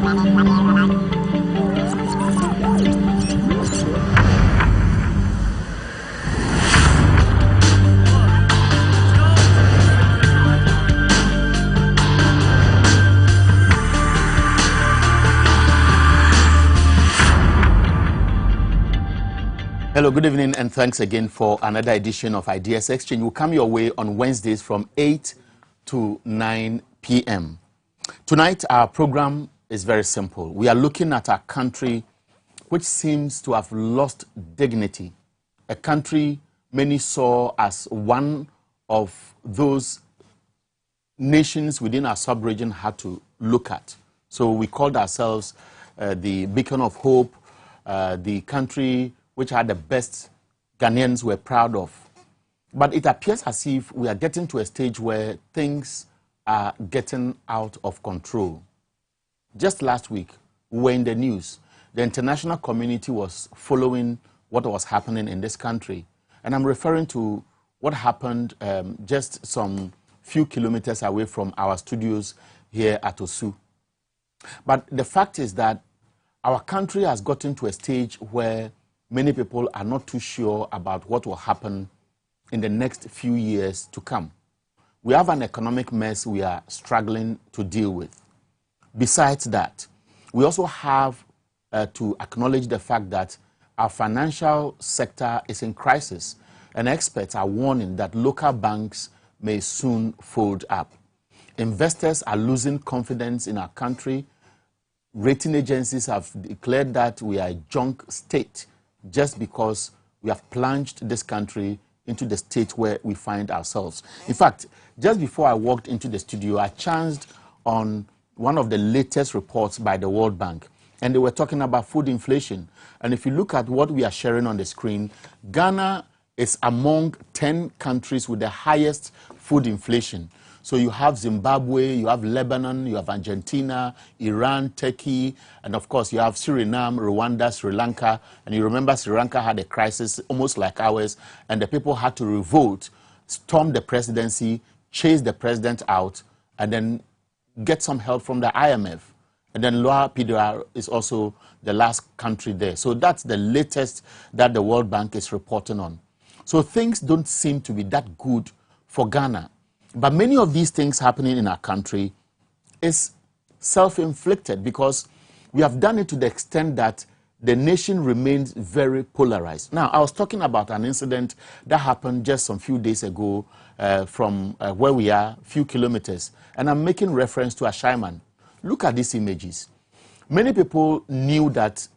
Hello, good evening, and thanks again for another edition of Ideas Exchange. Will come your way on Wednesdays from 8 to 9 p.m. Tonight, our program is very simple. We are looking at a country which seems to have lost dignity, a country many saw as one of those nations within our sub-region had to look at. So we called ourselves the beacon of hope, the country which had the best Ghanaians were proud of. But it appears as if we are getting to a stage where things are getting out of control. Just last week, we were in the news. The international community was following what was happening in this country. And I'm referring to what happened just some few kilometers away from our studios here at Osu. But the fact is that our country has gotten to a stage where many people are not too sure about what will happen in the next few years to come. We have an economic mess we are struggling to deal with. Besides that, we also have to acknowledge the fact that our financial sector is in crisis, and experts are warning that local banks may soon fold up. Investors are losing confidence in our country. Rating agencies have declared that we are a junk state, just because we have plunged this country into the state where we find ourselves. In fact, just before I walked into the studio, I chanced on one of the latest reports by the World Bank, and they were talking about food inflation. And if you look at what we are sharing on the screen, Ghana is among 10 countries with the highest food inflation. So you have Zimbabwe, you have Lebanon, you have Argentina, Iran, Turkey, and of course you have Suriname, Rwanda, Sri Lanka. And you remember Sri Lanka had a crisis almost like ours, and the people had to revolt, storm the presidency, chase the president out, and then get some help from the IMF. And then Loa PDR is also the last country there. So that's the latest that the World Bank is reporting on. So things don't seem to be that good for Ghana. But many of these things happening in our country is self-inflicted, because we have done it to the extent that the nation remains very polarized. Now, I was talking about an incident that happened just some few days ago from where we are, a few kilometers, and I'm making reference to Ashaiman. Look at these images. Many people knew that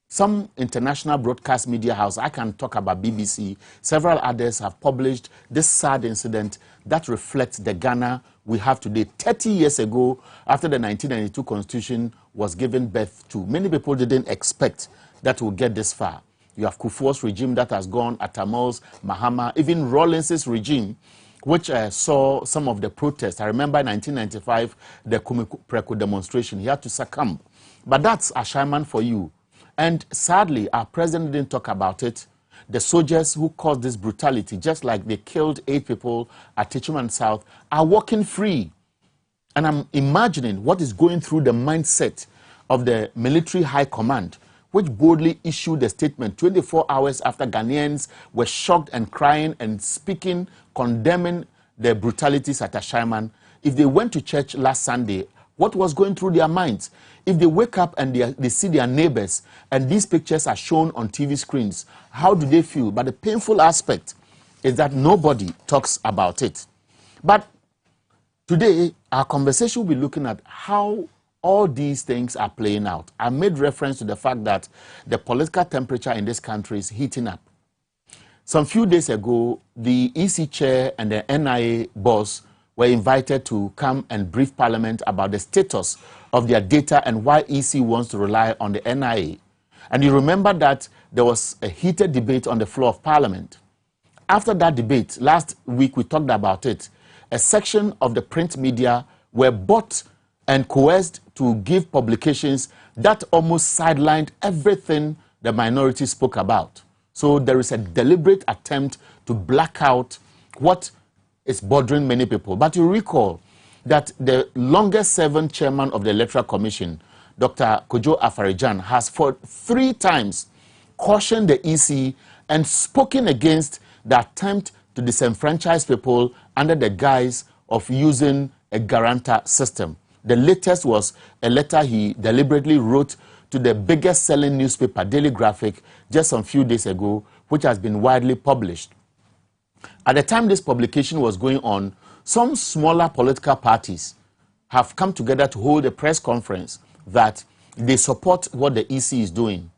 some international broadcast media house, I can talk about BBC, several others have published this sad incident that reflects the Ghana we have today. 30 years ago, after the 1992 Constitution was given birth to, many people didn't expect that we'll get this far. You have Kufuor's regime that has gone, Atamol's, Mahama, even Rawlings's regime, which saw some of the protests. I remember in 1995, the Kumipreko demonstration. He had to succumb. But that's Ashaiman for you. And sadly, our president didn't talk about it. The soldiers who caused this brutality, just like they killed 8 people at Techiman South, are walking free. And I'm imagining what is going through the mindset of the military high command, which boldly issued a statement 24 hours after Ghanaians were shocked and crying and speaking, condemning the brutalities at Ashaiman. If they went to church last Sunday, what was going through their minds? If they wake up and they see their neighbors and these pictures are shown on TV screens, how do they feel? But the painful aspect is that nobody talks about it. But today, our conversation will be looking at how all these things are playing out. I made reference to the fact that the political temperature in this country is heating up. Some few days ago, the EC chair and the NIA boss were invited to come and brief Parliament about the status of their data and why EC wants to rely on the NIA. And you remember that there was a heated debate on the floor of Parliament. After that debate, last week we talked about it, a section of the print media were bought and coerced to give publications that almost sidelined everything the minority spoke about. So there is a deliberate attempt to black out what is bothering many people. But you recall that the longest serving chairman of the Electoral Commission, Dr. Kojo Afarijan, has for 3 times cautioned the EC and spoken against the attempt to disenfranchise people under the guise of using a guarantor system. The latest was a letter he deliberately wrote to the biggest selling newspaper, Daily Graphic, just a few days ago, which has been widely published. At the time this publication was going on, some smaller political parties have come together to hold a press conference that they support what the EC is doing.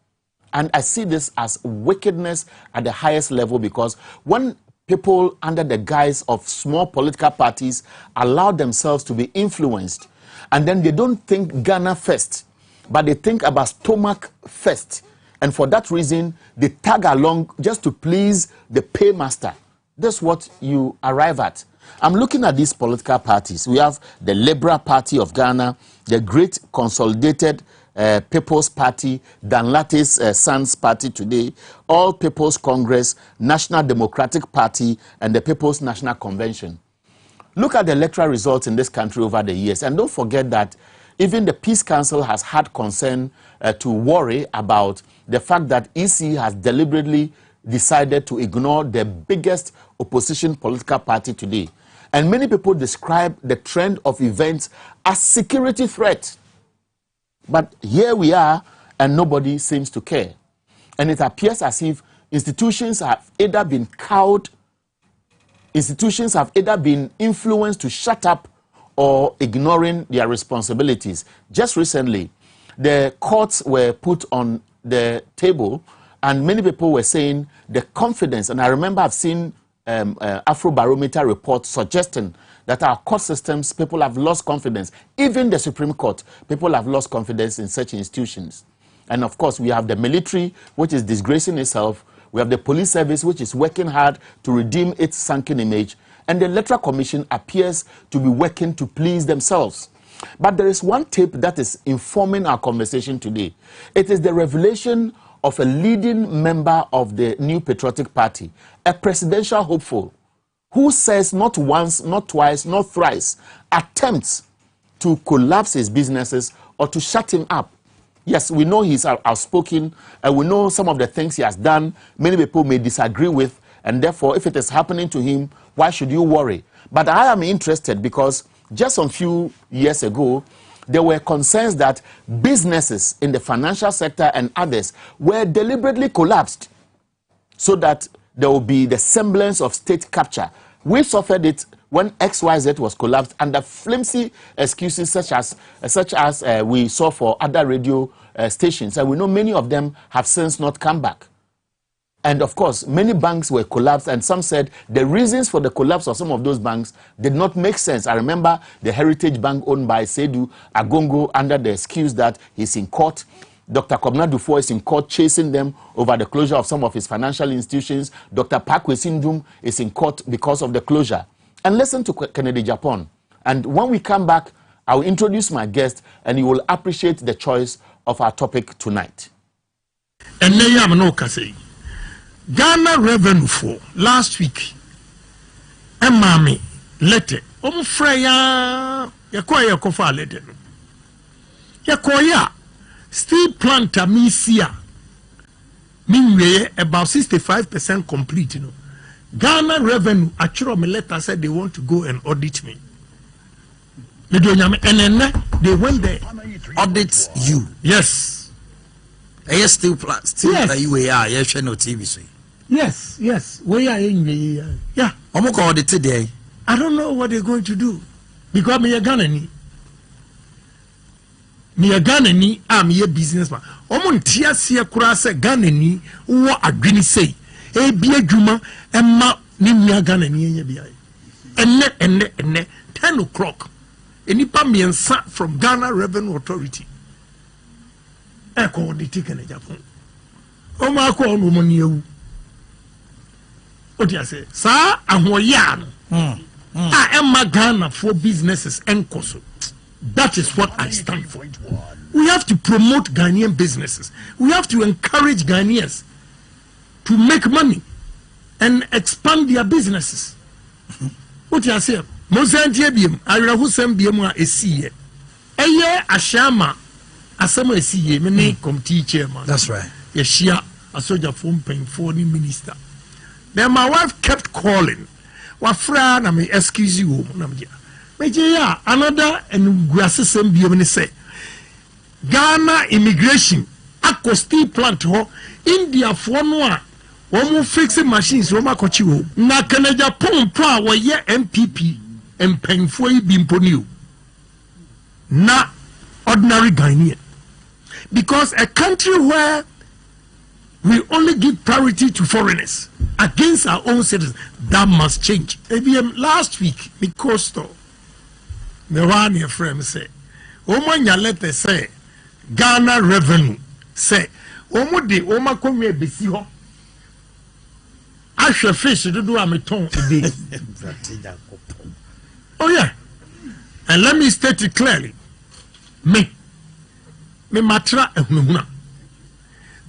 And I see this as wickedness at the highest level, because when people under the guise of small political parties allow themselves to be influenced, and then they don't think Ghana first, but they think about stomach first, and for that reason they tag along just to please the paymaster. That's what you arrive at. I'm looking at these political parties. We have the Liberal Party of Ghana, the Great Consolidated People's Party, Danlate's Sons Party today, All People's Congress, National Democratic Party, and the People's National Convention. Look at the electoral results in this country over the years, and don't forget that even the Peace Council has had concern to worry about the fact that EC has deliberately decided to ignore the biggest opposition political party today. And many people describe the trend of events as security threat. But here we are, and nobody seems to care. And it appears as if institutions have either been cowed, institutions have either been influenced to shut up or ignoring their responsibilities. Just recently, the courts were put on the table, and many people were saying the confidence, and I remember I've seen Afrobarometer report suggesting that our court systems, people have lost confidence. Even the Supreme Court, people have lost confidence in such institutions. And of course, we have the military, which is disgracing itself. We have the police service, which is working hard to redeem its sunken image. And the Electoral Commission appears to be working to please themselves. But there is one tape that is informing our conversation today. It is the revelation of a leading member of the New Patriotic Party, a presidential hopeful, who says not once, not twice, not thrice, attempts to collapse his businesses or to shut him up. Yes, we know he's outspoken, and we know some of the things he has done, many people may disagree with, and therefore, if it is happening to him, why should you worry? But I am interested because just a few years ago, there were concerns that businesses in the financial sector and others were deliberately collapsed so that there will be the semblance of state capture. We suffered it when XYZ was collapsed under flimsy excuses such as we saw for other radio stations. And we know many of them have since not come back. And of course, many banks were collapsed, and some said the reasons for the collapse of some of those banks did not make sense. I remember the Heritage Bank owned by Seydou Agongo under the excuse that he's in court. Dr. Kwame Minkah is in court chasing them over the closure of some of his financial institutions. Dr. Pakwe Sindum is in court because of the closure. And listen to Kennedy Japan. And when we come back, I will introduce my guest, and you will appreciate the choice of our topic tonight. Ghana revenue for last week. Mami letter. Freya yakoya kofa letter. Yakoya steel plant amisia. Meanwhile, about 65% complete. You know. Ghana revenue. Actually, my letter said they want to go and audit me. And then they went there. Audit you? Yes. Yes, steel plant. Still yes. You are. Yes, no TV. Yes. Where are you? Yeah. I'm going to audit today. I don't know what they're going to do because me a Ghanaian. I'm a businessman. Omuntia sia kura se Ghanaian wo adwini sei. E bia dwuma emma ni nua Ghanaian ye bia. Enne 10 o'clock. Enipa miensa from Ghana Revenue Authority. E ko audit Kenya Japan. O ma ko onu mo ni ewu. What you say? Sir, ahoyan. Emma Ghana for businesses and koso. That is what I stand for. We have to promote Ghanaian businesses. We have to encourage Ghanaians to make money and expand their businesses. What you say? Mozantiabium, I will have some bioma a sea. A year Ashama asema esiye me ne committee chairman. That's right. Yeah, share a soldier phone paying for the minister. Then my wife kept calling. Wa fra na me excuse you na me ya another and guasem bi me say Ghana immigration akọ steel plant ho India for no a wo fixing machines wo makochi wo na Canada pompo a wo ye MPP empenfo yi bi mponi na ordinary Ghanaian, because a country where we only give priority to foreigners against our own citizens, that must change. Last week, because the one your friend say, "Omo nya letter say Ghana revenue say omo de omo komwe besi ho ahwe fish do ameton e dey." Oh yeah, and let me state it clearly. Me matra ehunahuna.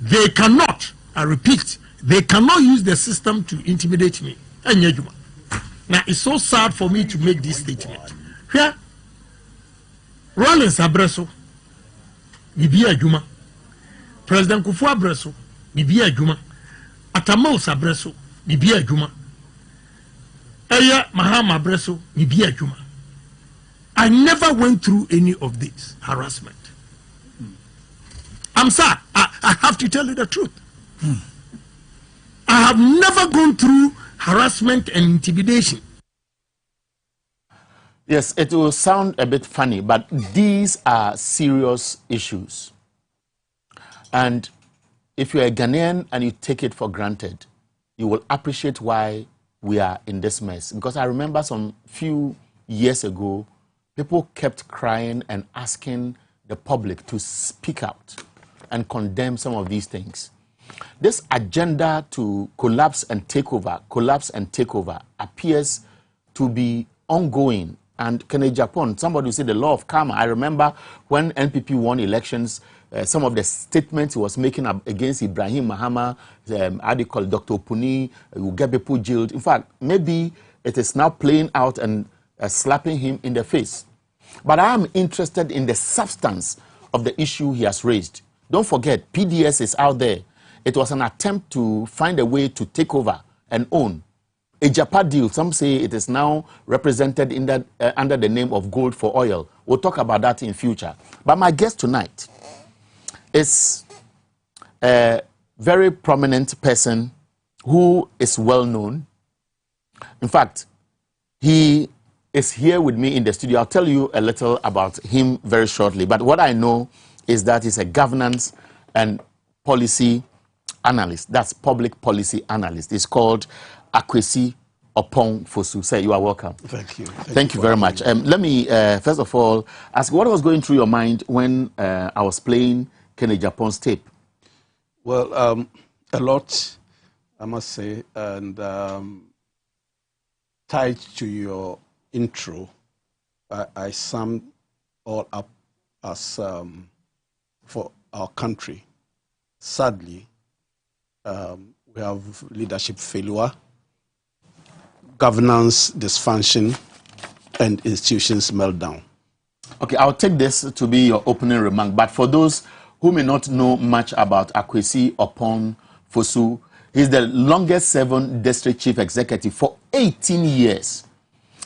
They cannot, I repeat, they cannot use the system to intimidate me. Now it's so sad for me to make this statement. Here, Rollins Abreso, Nibia Juma, President Kufu Abreso, Nibia Juma, Atamos Abreso, Nibia Juma, Eya Mahama Abreso, Nibia Juma. I never went through any of this harassment. I'm sad. I have to tell you the truth. I have never gone through harassment and intimidation. Yes, it will sound a bit funny, but these are serious issues. And if you're a Ghanaian and you take it for granted, you will appreciate why we are in this mess. Because I remember some few years ago, people kept crying and asking the public to speak out and condemn some of these things. This agenda to collapse and take over appears to be ongoing. And Kennedy Japan, somebody will say the law of karma. I remember when NPP won elections, some of the statements he was making against Ibrahim Mahama, how do you call it, Dr. Opuni, will get people jailed. In fact, maybe it is now playing out and slapping him in the face. But I am interested in the substance of the issue he has raised. Don't forget, PDS is out there. It was an attempt to find a way to take over and own. A Japan deal, some say it is now represented in that, under the name of gold for oil. We'll talk about that in future. But my guest tonight is a very prominent person who is well known. In fact, he is here with me in the studio. I'll tell you a little about him very shortly. But what I know is that he's a governance and policy analyst. That's public policy analyst. It's called Kwame Minkah. Sir, you are welcome. Thank you. Thank you very much. Let me, first of all, ask what was going through your mind when I was playing Kennedy Japan's tape? Well, a lot, I must say, and tied to your intro, I summed all up as for our country. Sadly, we have leadership failure, governance dysfunction, and institutions meltdown. Okay, I'll take this to be your opening remark. But for those who may not know much about Kwame Minkah, he's the longest serving district chief executive for 18 years.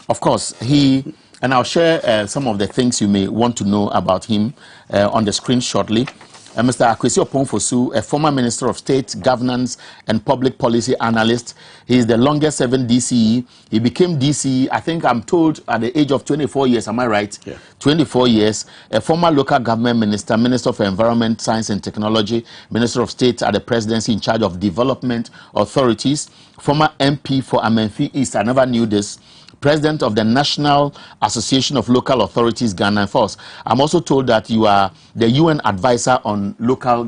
Of course, and I'll share some of the things you may want to know about him on the screen shortly. Mr. Kwame Minkah, a former Minister of State, Governance and Public Policy Analyst. He is the longest serving DCE. He became DCE, I think I'm told, at the age of 24 years. Am I right? Yeah. 24 years. A former local government minister, Minister for Environment, Science and Technology, Minister of State at the Presidency in charge of Development Authorities. Former MP for Amenfi East. I never knew this. President of the National Association of Local Authorities, Ghana Force. I'm also told that you are the UN advisor on local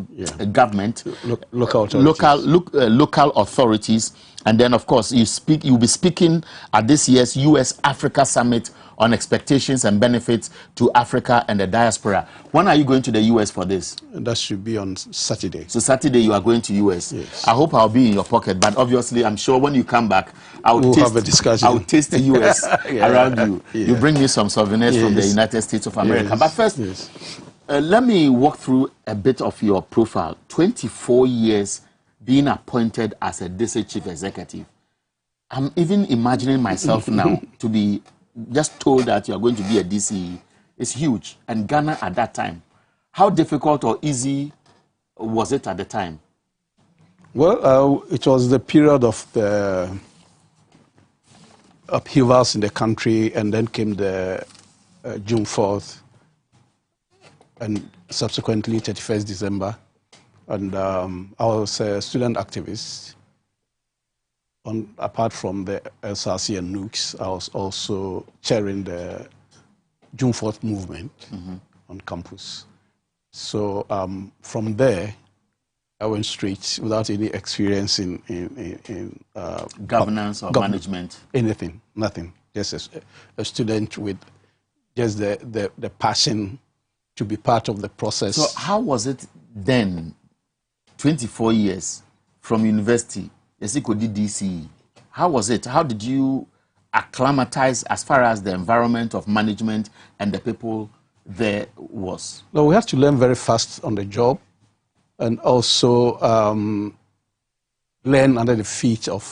government, Local authorities. Local authorities. And then, of course, you'll be speaking at this year's US Africa Summit on expectations and benefits to Africa and the diaspora. When are you going to the US for this? That should be on Saturday. So Saturday you are going to US. Yes. I hope I'll be in your pocket, but obviously I'm sure when you come back, We'll have a discussion. I'll taste the US around you. Yeah. You bring me some souvenirs from the United States of America. Yes. But first, Let me walk through a bit of your profile. 24 years being appointed as a district chief executive. I'm even imagining myself now to be just told that you are going to be a DCE. It's huge. And Ghana at that time, how difficult or easy was it at the time? Well, it was the period of the upheavals in the country, and then came the June 4th, and subsequently 31st December. And I was a student activist. Apart from the SRC and NUCs, I was also chairing the June 4th movement on campus. So from there, I went straight without any experience in governance or management? Anything, nothing. Just a student with just the passion to be part of the process. So how was it then, 24 years from university, Esikodi DCE? How was it? How did you acclimatize as far as the environment of management and the people there was? No, we had to learn very fast on the job, and also learn under the feet of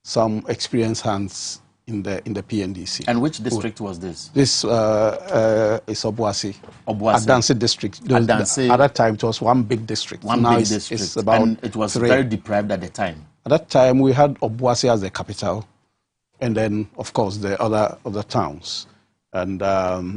some experienced hands in the PNDC. And which district was this? This is Dwaboase. Adanse district. Adanse. At that time, it was one big district. One now big district. It's about and it was 3. very deprived at the time. At that time, we had Dwaboase as the capital, and then, of course, the other towns. And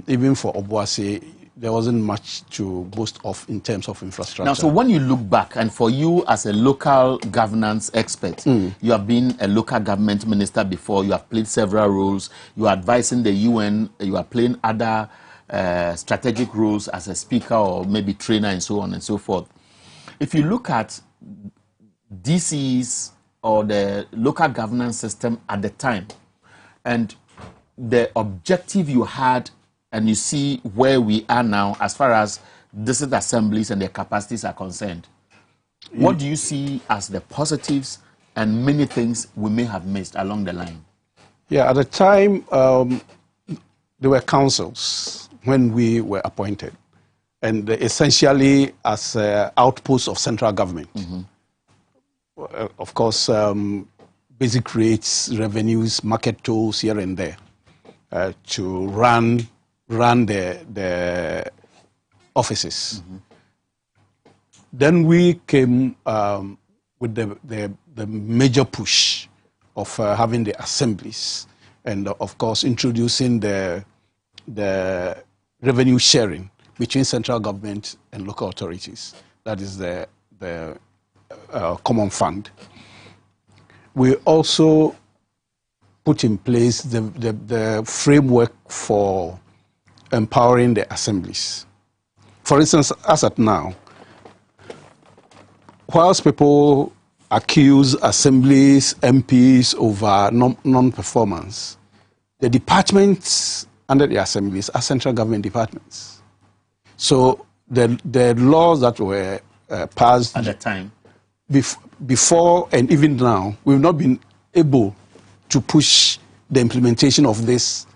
even for Dwaboase, there wasn't much to boast of in terms of infrastructure. Now, so when you look back, and for you as a local governance expert, you have been a local government minister before, you have played several roles, you are advising the UN, you are playing other strategic roles as a speaker or maybe trainer and so on and so forth. If you look at DCs or the local governance system at the time, and the objective you had, and you see where we are now as far as district assemblies and their capacities are concerned, what do you see as the positives and many things we may have missed along the line? Yeah, at the time, there were councils when we were appointed, and essentially as outposts of central government. Of course, basic rates, revenues, market tolls here and there to run the offices. Then we came with the major push of having the assemblies, and of course introducing the revenue sharing between central government and local authorities. That is the common fund. We also put in place the framework for empowering the assemblies. For instance, as at now, whilst people accuse assemblies, MPs over non-performance, the departments under the assemblies are central government departments. So the laws that were passed at the time, before and even now, we've not been able to push the implementation of these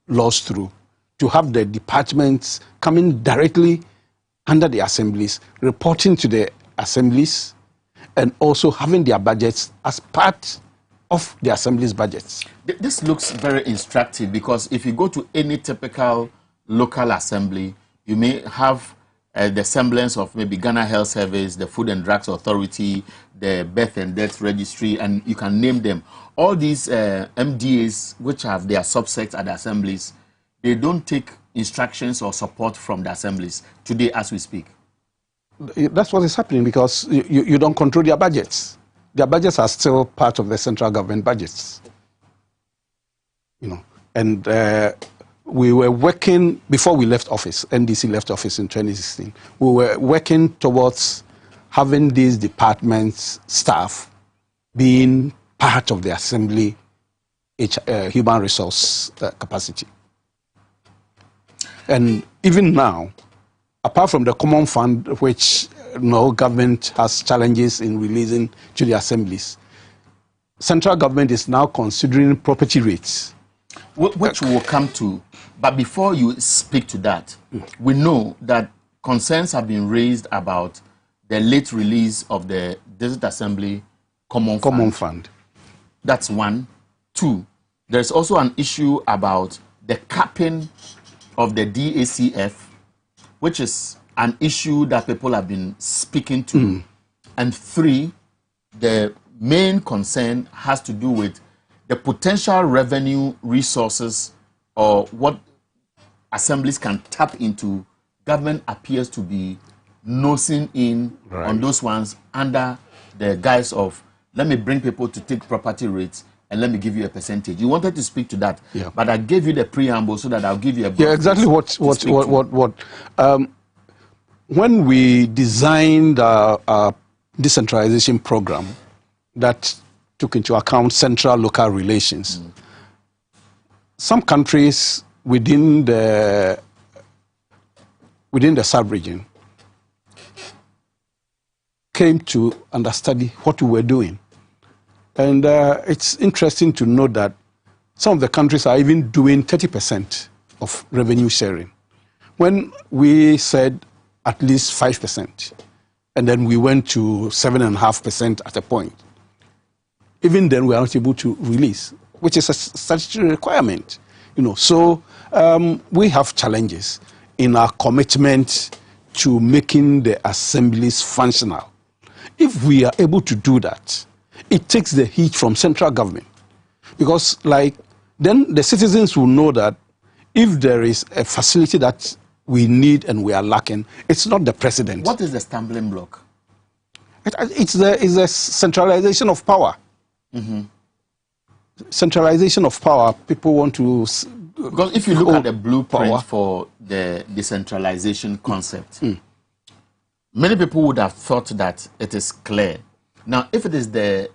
laws through, to have the departments coming directly under the assemblies, reporting to the assemblies, and also having their budgets as part of the assembly's budgets. This looks very instructive, because if you go to any typical local assembly, you may have the semblance of maybe Ghana Health Service, the Food and Drugs Authority, the Birth and Death Registry, and you can name them. All these MDAs, which have their subsets at the assemblies, they don't take instructions or support from the assemblies today as we speak. That's what is happening, because you don't control their budgets. Their budgets are still part of the central government budgets. And we were working, before we left office, NDC left office in 2016, we were working towards having these departments, staff, being part of the assembly human resource capacity. And even now, apart from the common fund, which government has challenges in releasing to the assemblies, central government is now considering property rates Which we will come to. But before you speak to that, we know that concerns have been raised about the late release of the District Assembly Common Fund. That's one. Two, there's also an issue about the capping of the DACF, which is an issue that people have been speaking to. And three, the main concern has to do with the potential revenue resources or what assemblies can tap into. Government appears to be nosing in on those ones under the guise of, let me bring people to take property rates and let me give you a percentage. You wanted to speak to that, but I gave you the preamble so that I'll give you a... Yeah, exactly what when we designed our decentralization program that took into account central-local relations, some countries within the sub-region came to understudy what we were doing. And it's interesting to note that some of the countries are even doing 30% of revenue sharing. When we said at least 5%, and then we went to 7.5% at a point, even then we are not able to release, which is a statutory requirement. So we have challenges in our commitment to making the assemblies functional. If we are able to do that, it takes the heat from central government, because then the citizens will know that if there is a facility that we need and we are lacking, it's not the president. What is the stumbling block? It's the centralization of power. Centralization of power. People want to... Because if you look at the blueprint for the decentralization concept, many people would have thought that it is clear. Now, if it is the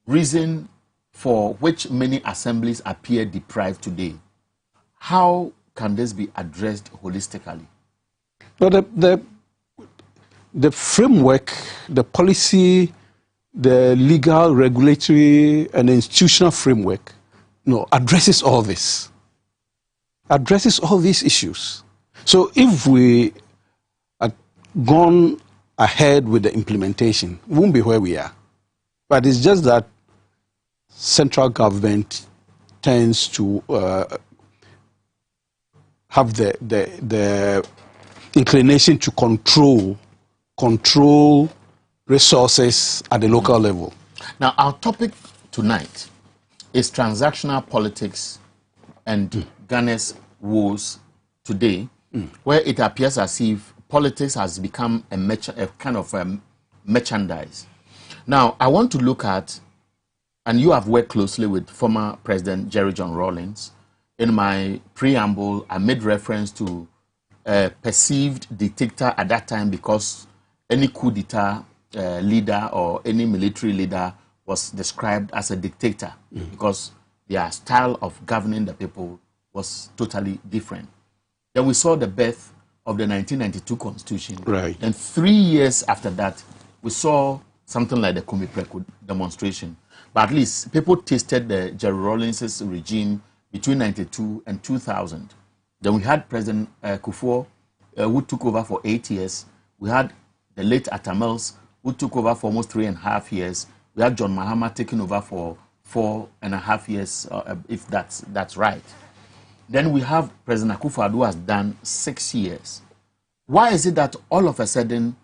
reason for which many assemblies appear deprived today, how can this be addressed holistically? Well, the framework, the policy, the legal, regulatory, and institutional framework, addresses all this. Addresses all these issues. So if we had gone ahead with the implementation, we won't be where we are. But it's just that central government tends to have the inclination to control resources at the local level. Now, our topic tonight is transactional politics and Ghana's woes today, where it appears as if politics has become a kind of merchandise. Now, I want to look at, and you have worked closely with former President Jerry John Rawlings. In my preamble, I made reference to a perceived dictator at that time because any coup d'etat leader or any military leader was described as a dictator because their style of governing the people was totally different. Then we saw the birth of the 1992 Constitution. Right. And 3 years after that, we saw something like the Kumipreku demonstration. But at least people tasted the Jerry Rawlings' regime between 92 and 2000. Then we had President Kufuor, who took over for 8 years. We had the late Atamels, who took over for almost 3.5 years. We had John Mahama taking over for 4.5 years, if that's right. Then we have President Akufo-Addo, who has done 6 years. Why is it that all of a sudden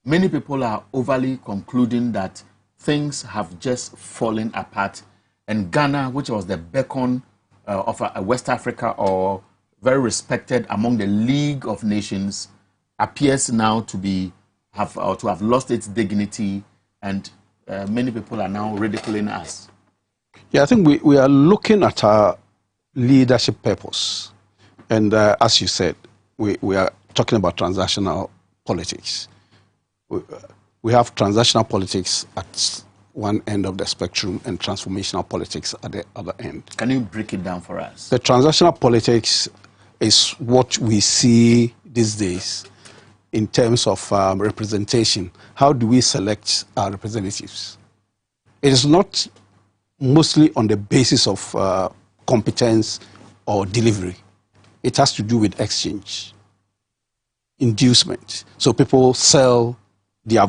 many people are overly concluding that things have just fallen apart, and Ghana, which was the beacon of West Africa or very respected among the League of Nations, appears now to have lost its dignity, and many people are now ridiculing us? Yeah, I think we are looking at our leadership purpose. And as you said, we are talking about transactional politics. We have transactional politics at one end of the spectrum and transformational politics at the other end. Can you break it down for us? The transactional politics is what we see these days in terms of representation. How do we select our representatives? It is not mostly on the basis of competence or delivery. It has to do with exchange, inducement. So people sell their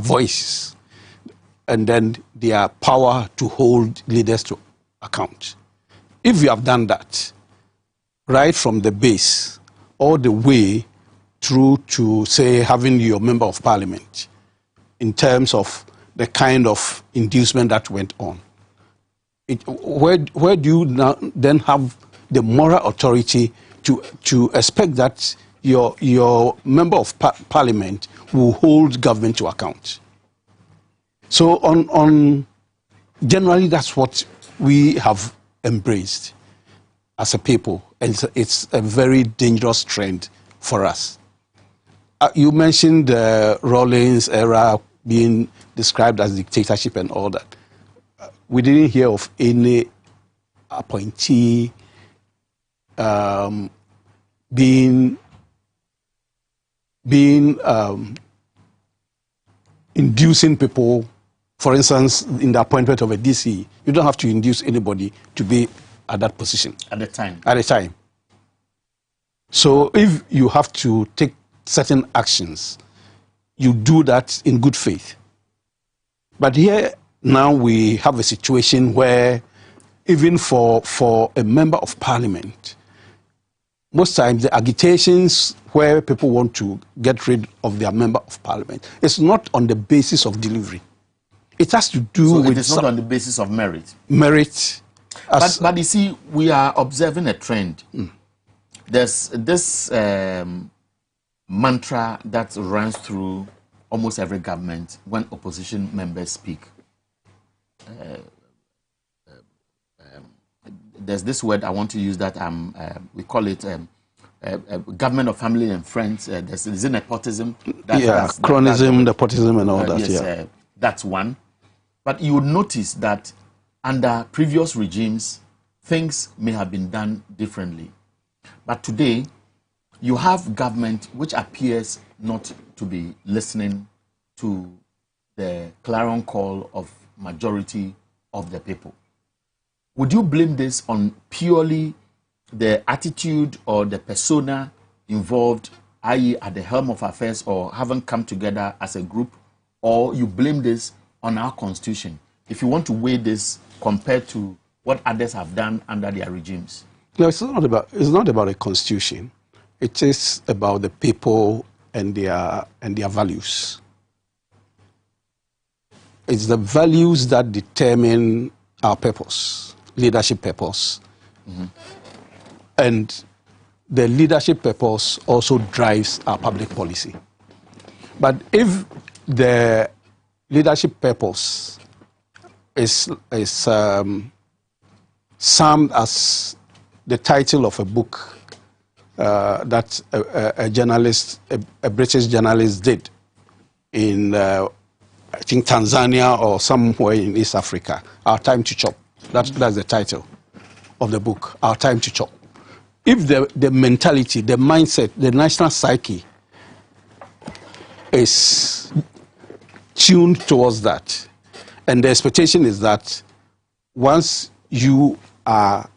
voices and then their power to hold leaders to account. If you have done that, right from the base all the way through to, say, having your member of parliament, in terms of the kind of inducement that went on, where do you now then have the moral authority to expect that your member of parliament will hold government to account? So on generally, that's what we have embraced as a people, and it's a very dangerous trend for us. You mentioned the Rawlings era being described as dictatorship and all that. We didn't hear of any appointee being inducing people. For instance, in the appointment of a DC, you don't have to induce anybody to be at that position. At the time. At the time. So if you have to take certain actions, you do that in good faith. But here now we have a situation where even for a member of parliament, most times the agitations where people want to get rid of their member of parliament, it's not on the basis of delivery. It has to do with... it is not on the basis of merit. Merit. But you see, we are observing a trend. There's this mantra that runs through almost every government when opposition members speak. There's this word I want to use that we call it government of family and friends. There's nepotism. Chronism, nepotism and all that. Yes, that's one. But you would notice that under previous regimes, things may have been done differently. But today, you have government which appears not to be listening to the clarion call of majority of the people. Would you blame this on purely the attitude or the persona involved, i.e. at the helm of affairs, or haven't come together as a group, or you blame this on our constitution, if you want to weigh this compared to what others have done under their regimes? No, it's not about a constitution. It is about the people and their values. It's the values that determine our purpose, leadership purpose. And the leadership purpose also drives our public policy. But if the leadership purpose is summed as the title of a book that a journalist, a British journalist did in, I think, Tanzania or somewhere in East Africa, Our Time to Chop. That's the title of the book, Our Time to Chop. If the mentality, the mindset, the national psyche is tuned towards that, and the expectation is that once you are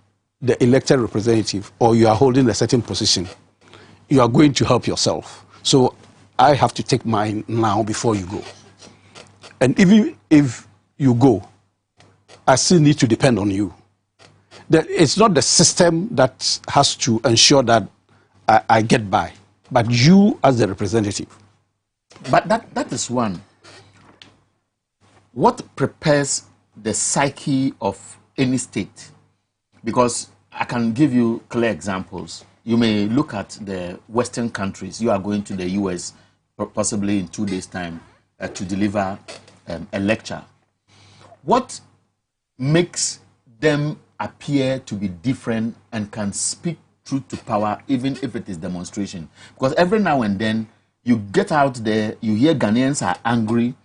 the elected representative or you are holding a certain position, you are going to help yourself. So I have to take mine now before you go. And even if you go, I still need to depend on you. It's not the system that has to ensure that I get by, but you as the representative. But that is one. What prepares the psyche of any state? Because I can give you clear examples. You may look at the Western countries. You are going to the US possibly in 2 days' time to deliver a lecture. What makes them appear to be different and can speak truth to power even if it is demonstration? Because every now and then you get out there, you hear Ghanaians are angry,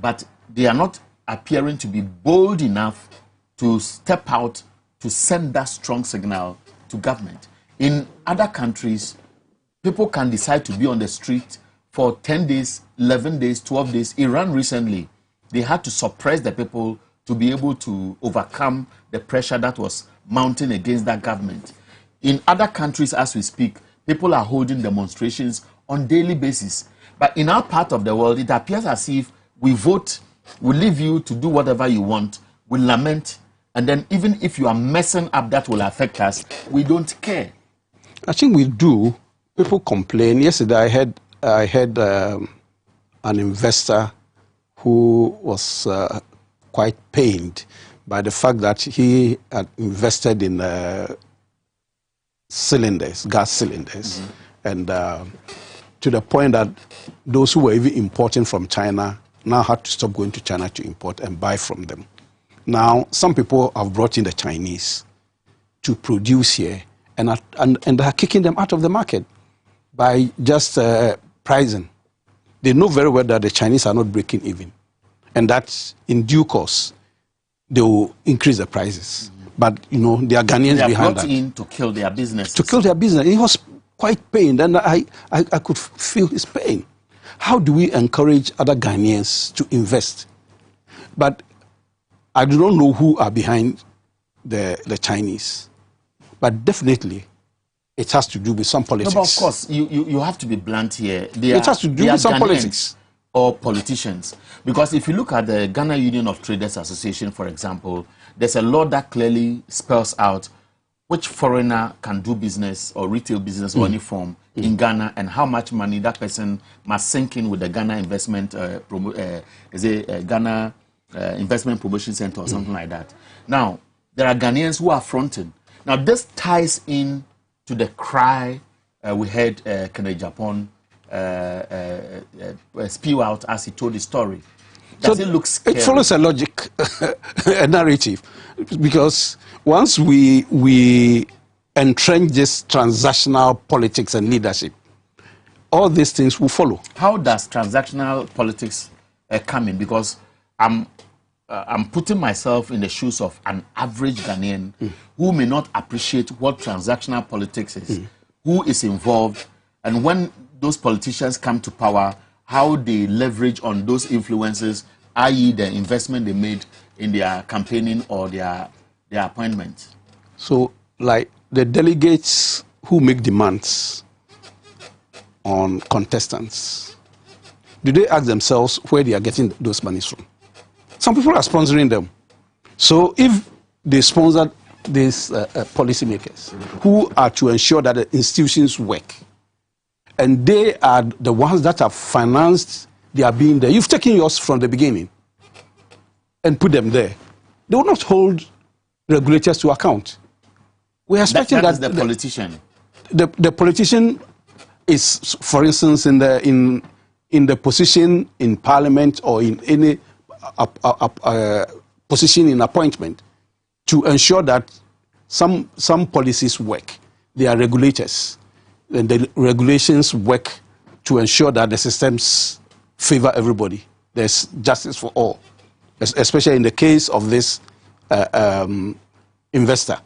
but they are not appearing to be bold enough to step out to send that strong signal to government. In other countries, people can decide to be on the street for 10 days, 11 days, 12 days. Iran recently, they had to suppress the people to be able to overcome the pressure that was mounting against that government. In other countries, as we speak, people are holding demonstrations on daily basis. But in our part of the world, it appears as if we vote, we leave you to do whatever you want, we lament, and then even if you are messing up that will affect us, we don't care. I think we do. People complain. Yesterday, I had an investor who was quite pained by the fact that he had invested in cylinders, gas cylinders, and to the point that those who were even importing from China now had to stop going to China to import and buy from them. Now, some people have brought in the Chinese to produce here, and are kicking them out of the market by just pricing. They know very well that the Chinese are not breaking even, and that in due course they will increase the prices. But you know, there are Ghanaians behind that. They are brought in to kill their business. To kill their business. He was quite pained, and I could feel his pain. How do we encourage other Ghanaians to invest? But I do not know who are behind the Chinese. But definitely, it has to do with some politics. No, but of course, you have to be blunt here. It has to do with some politics. Or politicians. Because if you look at the Ghana Union of Traders Association, for example, there's a law that clearly spells out which foreigner can do business or retail business or any form in Ghana, and how much money that person must sink in with the Ghana Investment Ghana Investment Promotion Center or something like that. Now, there are Ghanaians who are fronting. Now, this ties in to the cry we heard Kenneth Japan spew out as he told the story. Does it look scary? It follows a logic, a narrative, because once we entrench this transactional politics and leadership, all these things will follow. How does transactional politics come in? Because I'm putting myself in the shoes of an average Ghanaian who may not appreciate what transactional politics is, who is involved, and when those politicians come to power, how they leverage on those influences, i.e. the investment they made in their campaigning or their appointments. So, like the delegates who make demands on contestants, do they ask themselves where they are getting those monies from? Some people are sponsoring them. So if they sponsor these policymakers who are to ensure that the institutions work, and they are the ones that have financed their being there, you've taken yours from the beginning and put them there, they will not hold regulators to account. We are expecting that is the politician. The politician is, for instance, in the position in parliament or in any position in appointment to ensure that some policies work. They are regulators, and the regulations work to ensure that the systems favor everybody. There's justice for all, especially in the case of this investor.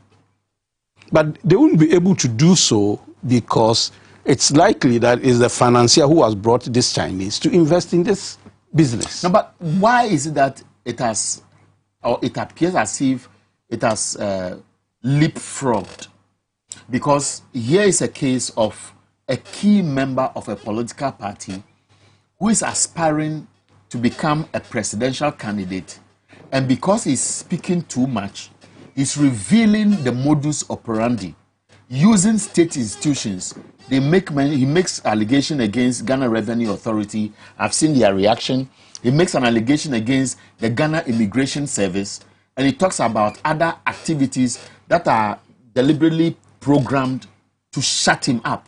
But they won't be able to do so because it's likely that it's the financier who has brought this Chinese to invest in this business. No, but why is it that it has, or it appears as if it has leapfrogged? Because here is a case of a key member of a political party who is aspiring to become a presidential candidate, and because he's speaking too much, he's revealing the modus operandi. Using state institutions, he makes allegation against Ghana Revenue Authority. I've seen their reaction. He makes an allegation against the Ghana Immigration Service, and he talks about other activities that are deliberately programmed to shut him up.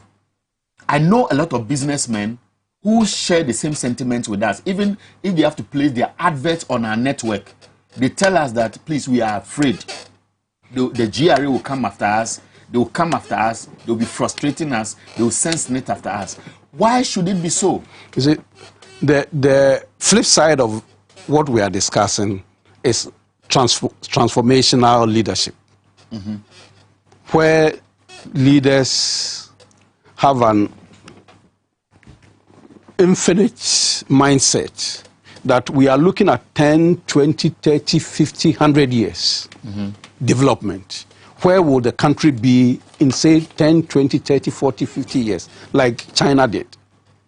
I know a lot of businessmen who share the same sentiments with us. Even if they have to place their adverts on our network, they tell us that, please, we are afraid. The GRA will come after us. They will come after us. They will be frustrating us. They will send snake after us. Why should it be so? You see, the flip side of what we are discussing is transformational leadership, where leaders have an infinite mindset that we are looking at 10, 20, 30, 50, 100 years development, where will the country be in, say, 10, 20, 30, 40, 50 years, like China did?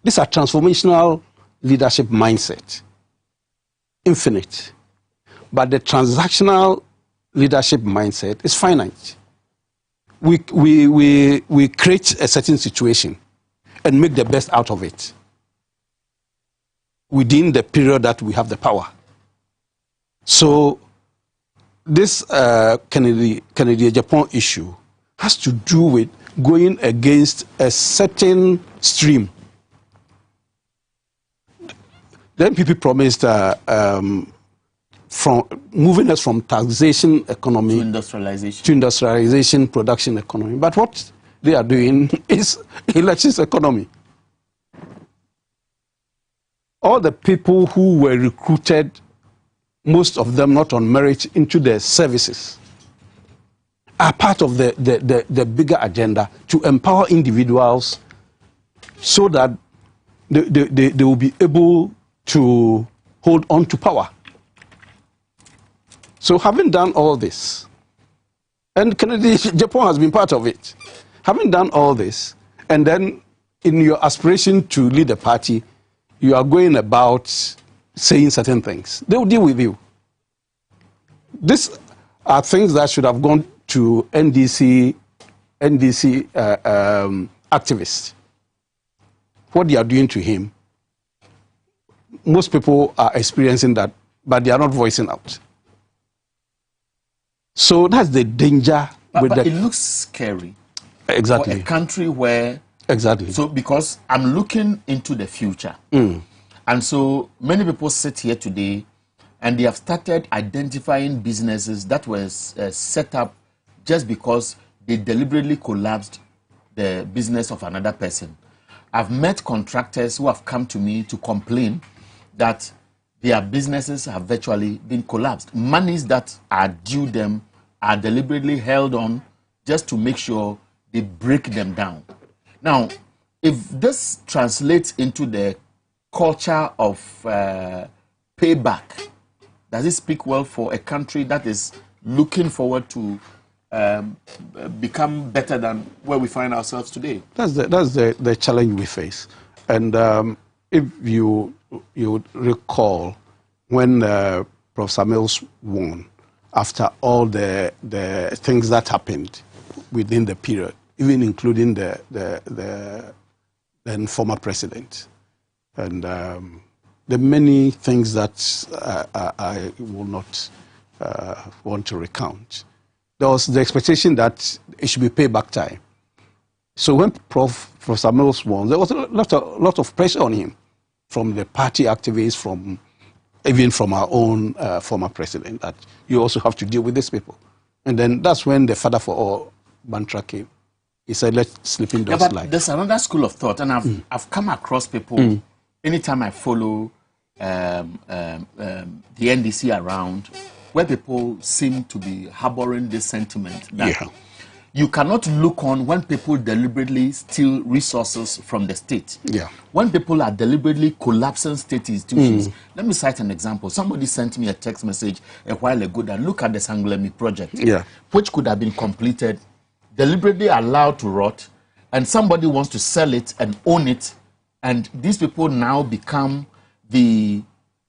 These are transformational leadership mindset, infinite. But the transactional leadership mindset is finite. We create a certain situation and make the best out of it within the period that we have the power. So this Kennedy-Japan issue has to do with going against a certain stream. The NPP promised from moving us from taxation economy to industrialization. Production economy. But what they are doing is elections economy. All the people who were recruited, most of them not on merit, into the services, are part of the bigger agenda to empower individuals so that they will be able to hold on to power. So having done all this, and Kennedy-Japan has been part of it, having done all this, and then in your aspiration to lead a party, you are going about saying certain things. They will deal with you. These are things that should have gone to NDC activists. What they are doing to him, most people are experiencing that, but they are not voicing out. So that's the danger. But it looks scary. Exactly. For a country where... Exactly. So because I'm looking into the future. And so many people sit here today and they have started identifying businesses that were set up just because they deliberately collapsed the business of another person. I've met contractors who have come to me to complain that their businesses have virtually been collapsed. Monies that are due them are deliberately held on just to make sure they break them down. Now, if this translates into the culture of payback, does it speak well for a country that is looking forward to become better than where we find ourselves today? That's the challenge we face. And if you recall, when Professor Mills won, after all the things that happened within the period, even including the then former president, and the many things that I will not want to recount, there was the expectation that it should be payback time. So when Professor Mills won, there was a lot of pressure on him from the party activists, even from our own former president, that you also have to deal with these people. And then that's when the father for all mantra came. He said, let's sleep in those lights. There's another school of thought, and I've come across people, anytime I follow the NDC around, where people seem to be harboring this sentiment that you cannot look on when people deliberately steal resources from the state. When people are deliberately collapsing state institutions. Let me cite an example. Somebody sent me a text message a while ago that look at the Sanglemi project, which could have been completed, deliberately allowed to rot, and somebody wants to sell it and own it, and these people now become the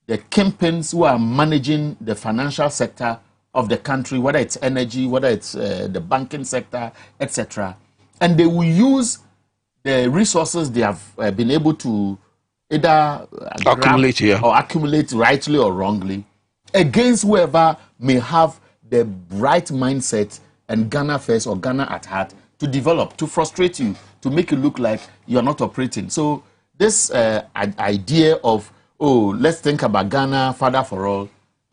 kingpins who are managing the financial sector of the country, whether it's energy, whether it's the banking sector, etc. And they will use the resources they have been able to either accumulate or accumulate rightly or wrongly against whoever may have the right mindset and Ghana first or Ghana at heart to develop, to frustrate you, to make you look like you're not operating. So this idea of, oh, let's think about Ghana, father for all,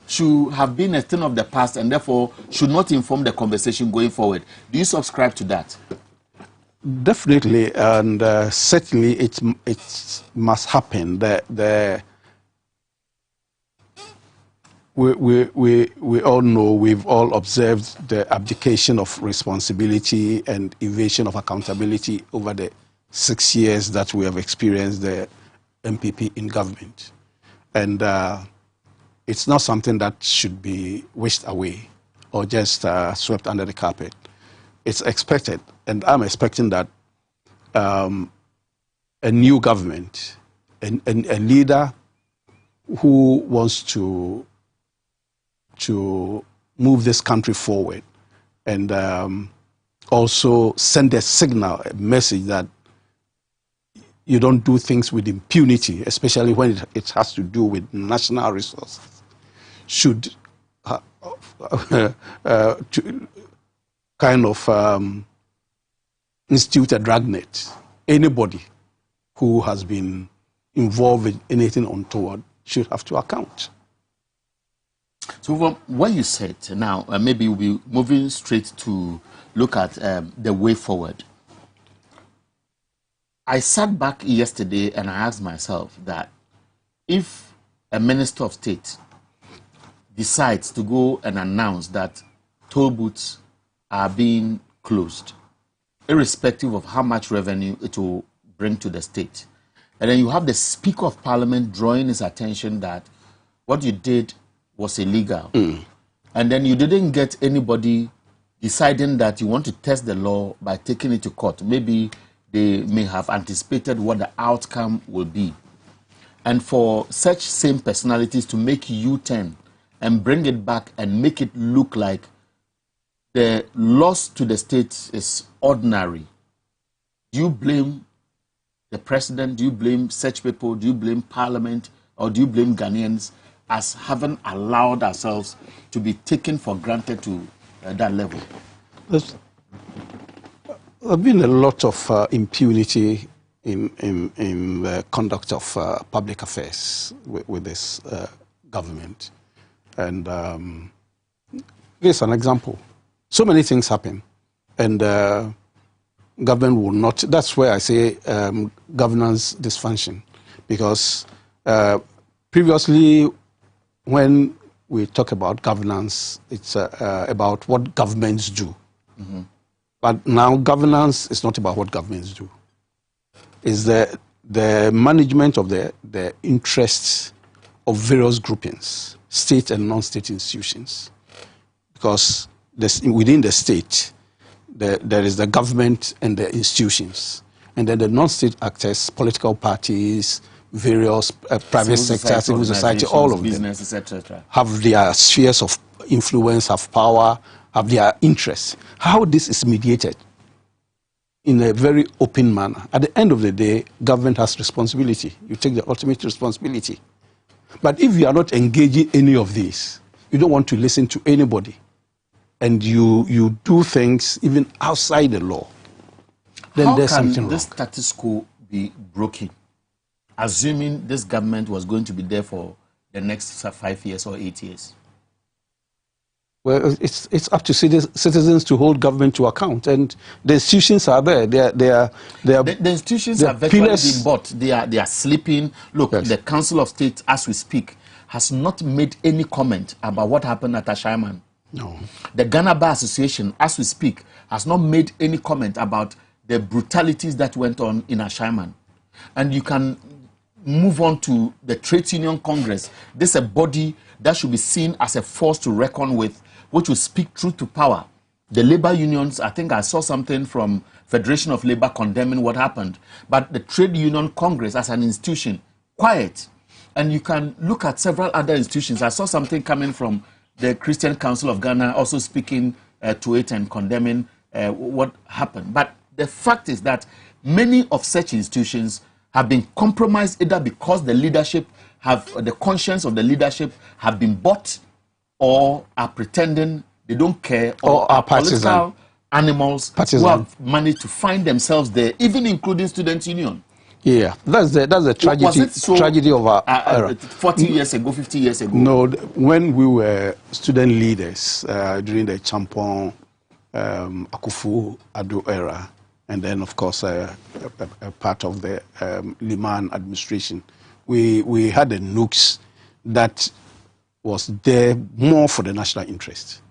should have been a thing of the past and therefore should not inform the conversation going forward. Do you subscribe to that? Definitely, and certainly it must happen. We all know, we've all observed the abdication of responsibility and evasion of accountability over the 6 years that we have experienced the MPP in government. And it's not something that should be wished away or just swept under the carpet. it's expected, and I'm expecting that a new government, a leader who wants to move this country forward, and also send a signal, a message that you don't do things with impunity, especially when it has to do with national resources, should kind of institute a dragnet. Anybody who has been involved in anything untoward should have to account. So from what you said now, maybe we'll be moving straight to look at the way forward. I sat back yesterday and I asked myself that if a minister of state decides to go and announce that toll booths are being closed, irrespective of how much revenue it will bring to the state, and then you have the Speaker of Parliament drawing his attention that what you did was illegal, and then you didn't get anybody deciding that you want to test the law by taking it to court. Maybe they may have anticipated what the outcome will be. And for such same personalities to make U-turn and bring it back and make it look like the loss to the state is ordinary, do you blame the president? Do you blame such people? Do you blame Parliament? Or do you blame Ghanaians as having allowed ourselves to be taken for granted to that level? There's been a lot of impunity in the conduct of public affairs with this government. And here's an example. So many things happen, and government will not. That's where I say governance dysfunction, because previously, when we talk about governance, it's about what governments do. Mm-hmm. But now governance is not about what governments do. It's the management of the interests of various groupings, state and non-state institutions. Because within the state, there is the government and the institutions. And then the non-state actors, political parties, various private sector, civil society, all of business, them etc. have their spheres of influence, have power, have their interests. How this is mediated in a very open manner. At the end of the day, government has responsibility. You take the ultimate responsibility. But if you are not engaging any of these, you don't want to listen to anybody, and you do things even outside the law, then there's something wrong. How can this status quo be broken, assuming this government was going to be there for the next 5 years or 8 years? Well, it's up to citizens to hold government to account, and the institutions are there. The institutions are virtually being bought. They are sleeping. Look, yes. The Council of State, as we speak, has not made any comment about what happened at Ashaiman. No. The Ghana Bar Association, as we speak, has not made any comment about the brutalities that went on in Ashaiman. And you can move on to the Trade Union Congress. This is a body that should be seen as a force to reckon with, which will speak truth to power. The labor unions, I think I saw something from Federation of Labor condemning what happened. But the Trade Union Congress as an institution, quiet. And you can look at several other institutions. I saw something coming from the Christian Council of Ghana also speaking to it and condemning what happened. But the fact is that many of such institutions have been compromised either because the leadership the conscience of the leadership have been bought, or are pretending they don't care, or are political animals who have managed to find themselves there, even including Student Union. Yeah, that's the tragedy of our era. 40 years ago, 50 years ago? No, when we were student leaders during the Champon Akufo-Addo era, and then of course a part of the Liman administration, we had a nooks that was there more for the national interest.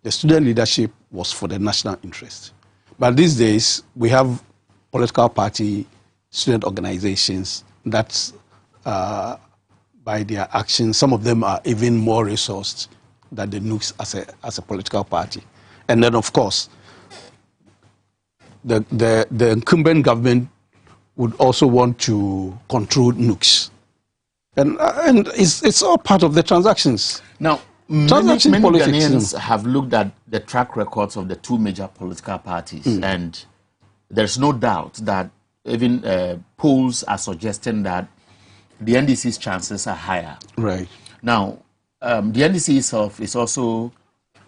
The student leadership was for the national interest. But these days, we have political party, student organizations that, by their actions, some of them are even more resourced than the nooks as a political party. And then, of course, the incumbent government would also want to control nukes. And it's all part of the transactions. Now, many Ghanaians have looked at the track records of the two major political parties, and there's no doubt that even polls are suggesting that the NDC's chances are higher. Right. Now, the NDC itself is also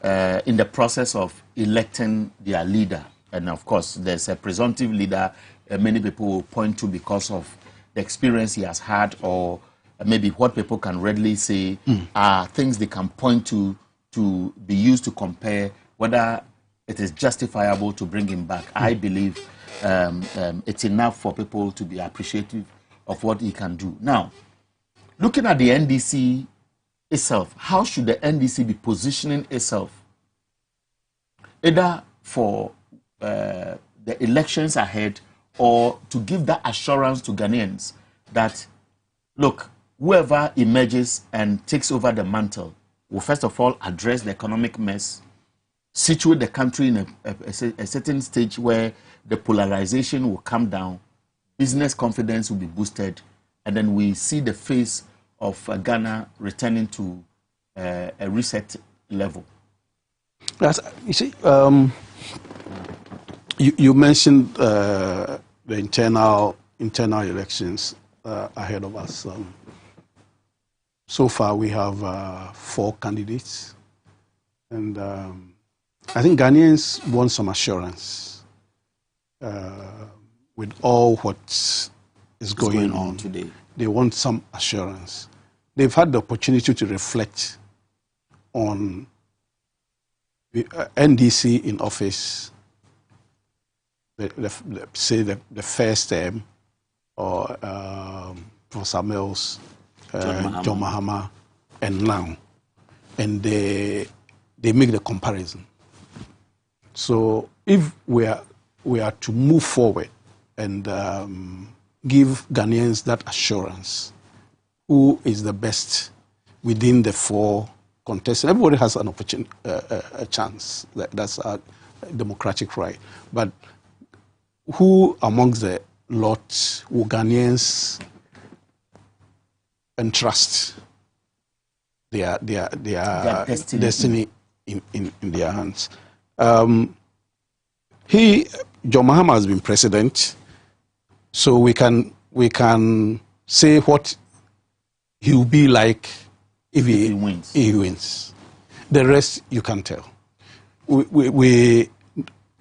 in the process of electing their leader. And of course, there's a presumptive leader many people will point to because of the experience he has had, or maybe what people can readily say are things they can point to be used to compare whether it is justifiable to bring him back. I believe it's enough for people to be appreciative of what he can do. Now, looking at the NDC itself, how should the NDC be positioning itself either for the elections ahead, or to give that assurance to Ghanaians that, look, whoever emerges and takes over the mantle will first of all address the economic mess, situate the country in a certain stage where the polarization will come down, business confidence will be boosted, and then we see the face of Ghana returning to a reset level. Yes, you see, you mentioned the internal elections ahead of us. So far, we have 4 candidates, and I think Ghanaians want some assurance with all what is going on today. They want some assurance. They've had the opportunity to reflect on the NDC in office, say the first term, or Professor Mills, John Mahama, and now, and they make the comparison. So if we are to move forward and give Ghanaians that assurance, who is the best within the 4 contestants? Everybody has an opportunity, a chance. That's a democratic right. But who amongst the lot will Ghanaians entrust their destiny in their hands? John Mahama has been president, so we can say what he will be like if he wins. The rest you can tell. We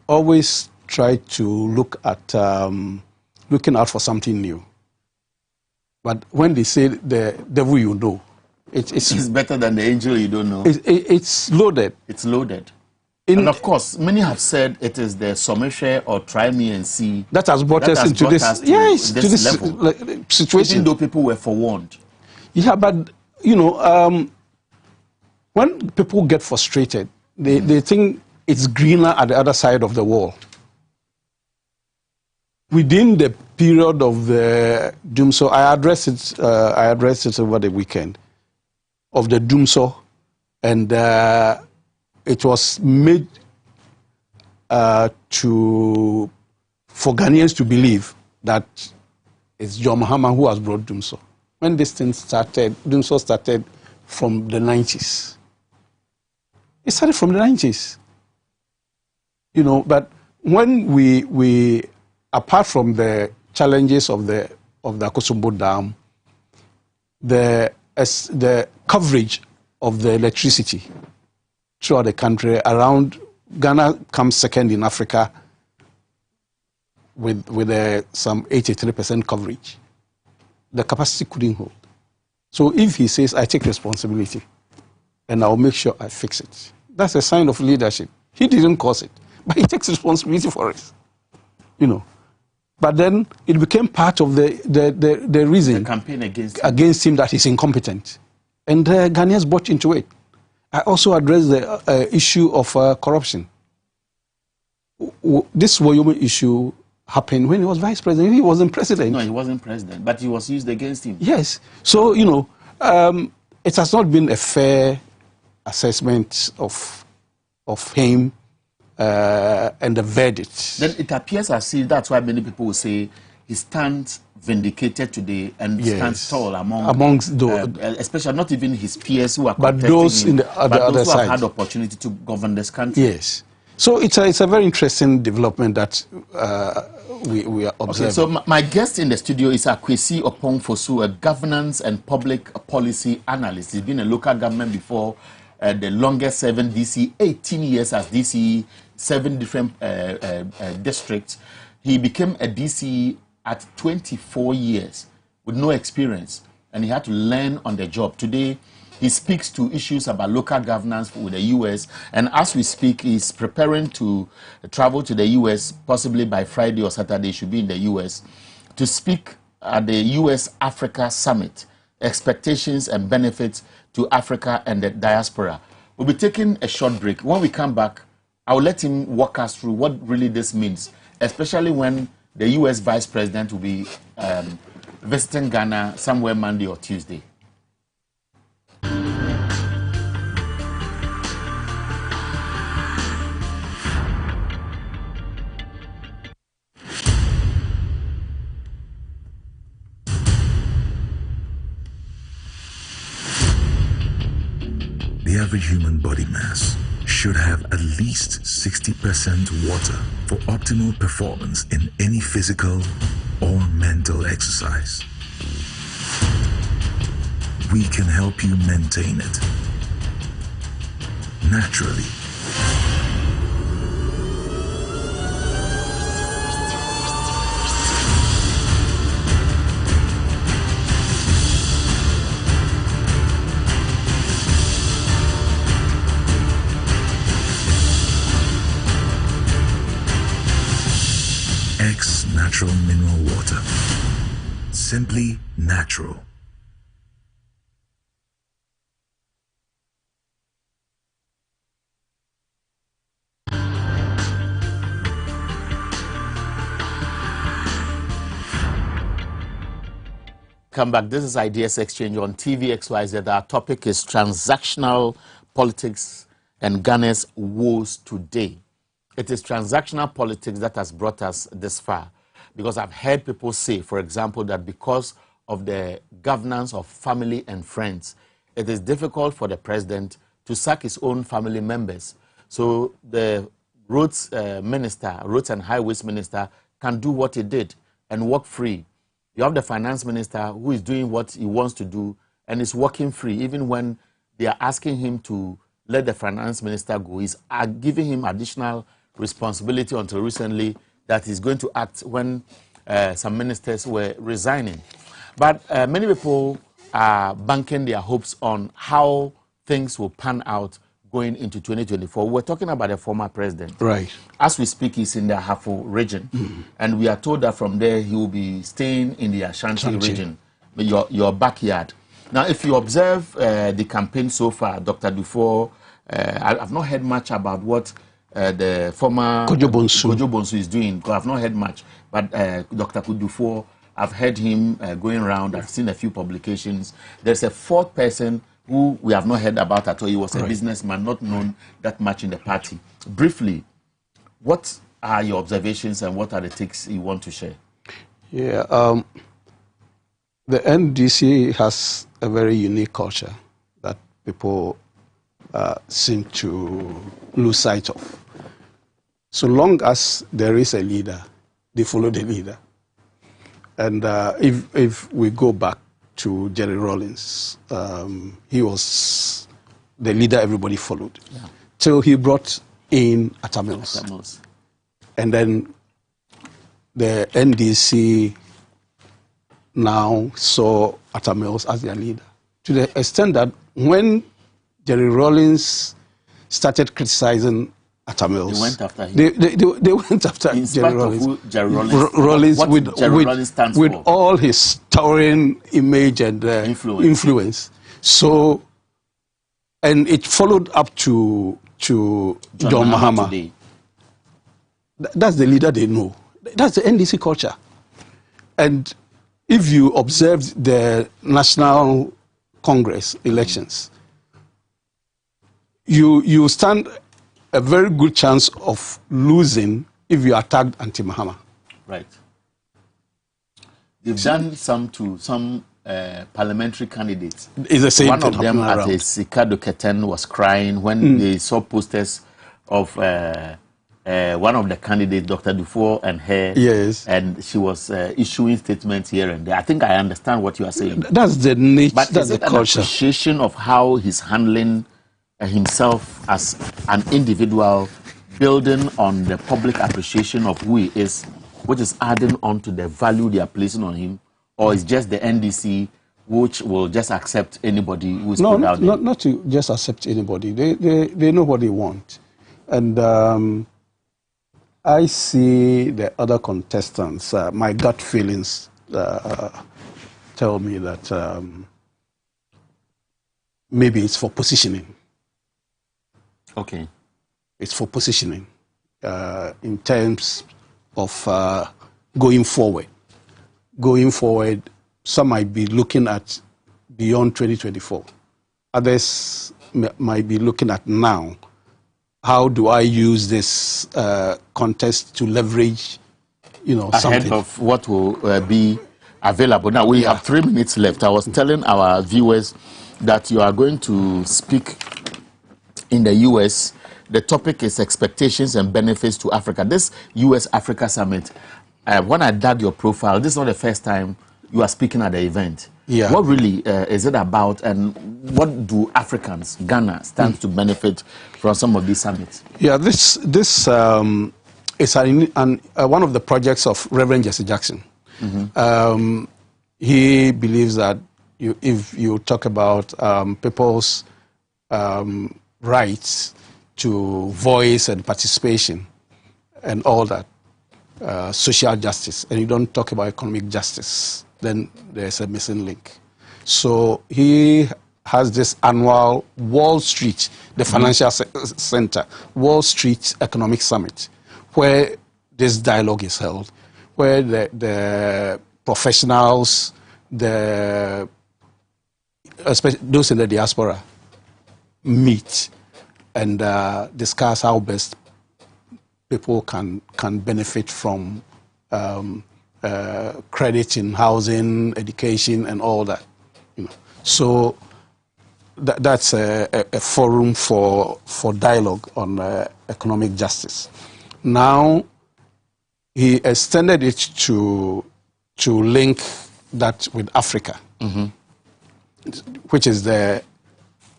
always try to look at looking out for something new. But when they say the devil you know, it's better than the angel you don't know. It's loaded. It's loaded. And of course, many have said it is the Someshe or try me and see that has brought us into this level. Situation. Even though people were forewarned. Yeah, but you know, when people get frustrated, they think it's greener at the other side of the wall. Within the period of the Dumso, I addressed it over the weekend of the Dumso, and it was made for Ghanaians to believe that it's John Mahama who has brought Dumso. When this thing started, Dumso started from the 90s. It started from the 90s. You know, but when we apart from the challenges of the Akosombo Dam, the coverage of the electricity throughout the country, around Ghana comes second in Africa with some 83% coverage. The capacity couldn't hold. So if he says, I take responsibility and I'll make sure I fix it, that's a sign of leadership. He didn't cause it, but he takes responsibility for it. You know. But then it became part of the reason, the campaign against him that he's incompetent. And Ghanaians bought into it. I also addressed the issue of corruption. This Woyomo issue happened when he was vice president. He wasn't president. No, he wasn't president, but he was used against him. Yes. So, you know, it has not been a fair assessment of him and the verdict. Then it appears as if that's why many people will say he stands vindicated today and stands tall amongst especially not even his peers who are but those him, in the but other those who side. have had opportunity to govern this country. Yes. So it's a very interesting development that we are observing. Okay, so my guest in the studio is Kwesi Opong-Fosu, a governance and public policy analyst. He's been a local government before, the longest serving DC, 18 years as DC, 7 different districts. He became a DC at 24 years with no experience, and he had to learn on the job. Today, he speaks to issues about local governance with the U.S., and as we speak, he's preparing to travel to the U.S., possibly by Friday or Saturday, he should be in the U.S., to speak at the U.S.-Africa Summit, expectations and benefits to Africa and the diaspora. We'll be taking a short break. When we come back, I'll let him walk us through what really this means, especially when the U.S. Vice President will be visiting Ghana somewhere Monday or Tuesday. The average human body mass should have at least 60% water for optimal performance in any physical or mental exercise. We can help you maintain it naturally. Natural mineral water. Simply natural. Come back. This is Ideas Exchange on TVXYZ. Our topic is transactional politics and Ghana's woes today. It is transactional politics that has brought us this far. Because I've heard people say, for example, that because of the governance of family and friends, it is difficult for the president to sack his own family members. So the roads minister, roads and highways minister, can do what he did and walk free. You have the finance minister who is doing what he wants to do and is walking free, even when they are asking him to let the finance minister go. He's giving him additional responsibility until recently that he's going to act when some ministers were resigning. But many people are banking their hopes on how things will pan out going into 2024. We're talking about the former president. Right. As we speak, he's in the Ahafo region. And we are told that from there he will be staying in the Ashanti region, your backyard. Now, if you observe the campaign so far, Dr. Dufour, I've not heard much about what the former Kojo Bonsu is doing. I've not heard much, but Dr. Dufour, I've heard him going around. I've seen a few publications. There's a fourth person who we have not heard about at all. He was a businessman, not known that much in the party. Briefly, what are your observations and what are the takes you want to share? Yeah, the NDC has a very unique culture that people seem to lose sight of. So long as there is a leader, they follow the leader. And if we go back to Jerry Rawlings, he was the leader everybody followed. Till he brought in Atta Mills. And then the NDC now saw Atta Mills as their leader. To the extent that when Jerry Rawlings started criticizing Atta Mills, they went after him. They went after Jerry Rawlings. With all his towering image and influence. So, and it followed up to John Mahama. That's the leader they know. That's the NDC culture. And if you observe the National Congress elections, you stand a very good chance of losing if you attacked Anti-Mahama. Right. They've done some to some parliamentary candidates. It's the same One thing of them at around. a Sikado Keten was crying when they saw posters of one of the candidates, Dr. Dufour, and her. Yes. And she was issuing statements here and there. I think I understand what you are saying. That's the nature, But that's is the it an culture. appreciation of how he's handling himself as an individual, building on the public appreciation of who he is, which is adding on to the value they are placing on him, or is just the NDC which will just accept anybody who is put out there? Not to just accept anybody. They know what they want. And I see the other contestants, my gut feelings tell me that maybe it's for positioning. Okay. It's for positioning in terms of going forward. Going forward, some might be looking at beyond 2024. Others might be looking at now. How do I use this contest to leverage, Ahead something? of what will be available. Now, we have 3 minutes left. I was telling our viewers that you are going to speak in the U.S. The topic is expectations and benefits to Africa. This U.S.-Africa summit, when I dug your profile, this is not the first time you are speaking at the event. Yeah. What really is it about, and what do Africans, Ghana, stand to benefit from some of these summits? Yeah, this is one of the projects of Reverend Jesse Jackson. He believes that if you talk about people's rights to voice and participation and all that, social justice, and you don't talk about economic justice, then there's a missing link. So he has this annual Wall Street, the financial center, Wall Street Economic Summit, where this dialogue is held, where the professionals, especially those in the diaspora, meet and discuss how best people can benefit from credit in housing, education, and all that. So that's a forum for dialogue on economic justice. Now he extended it to link that with Africa, which is the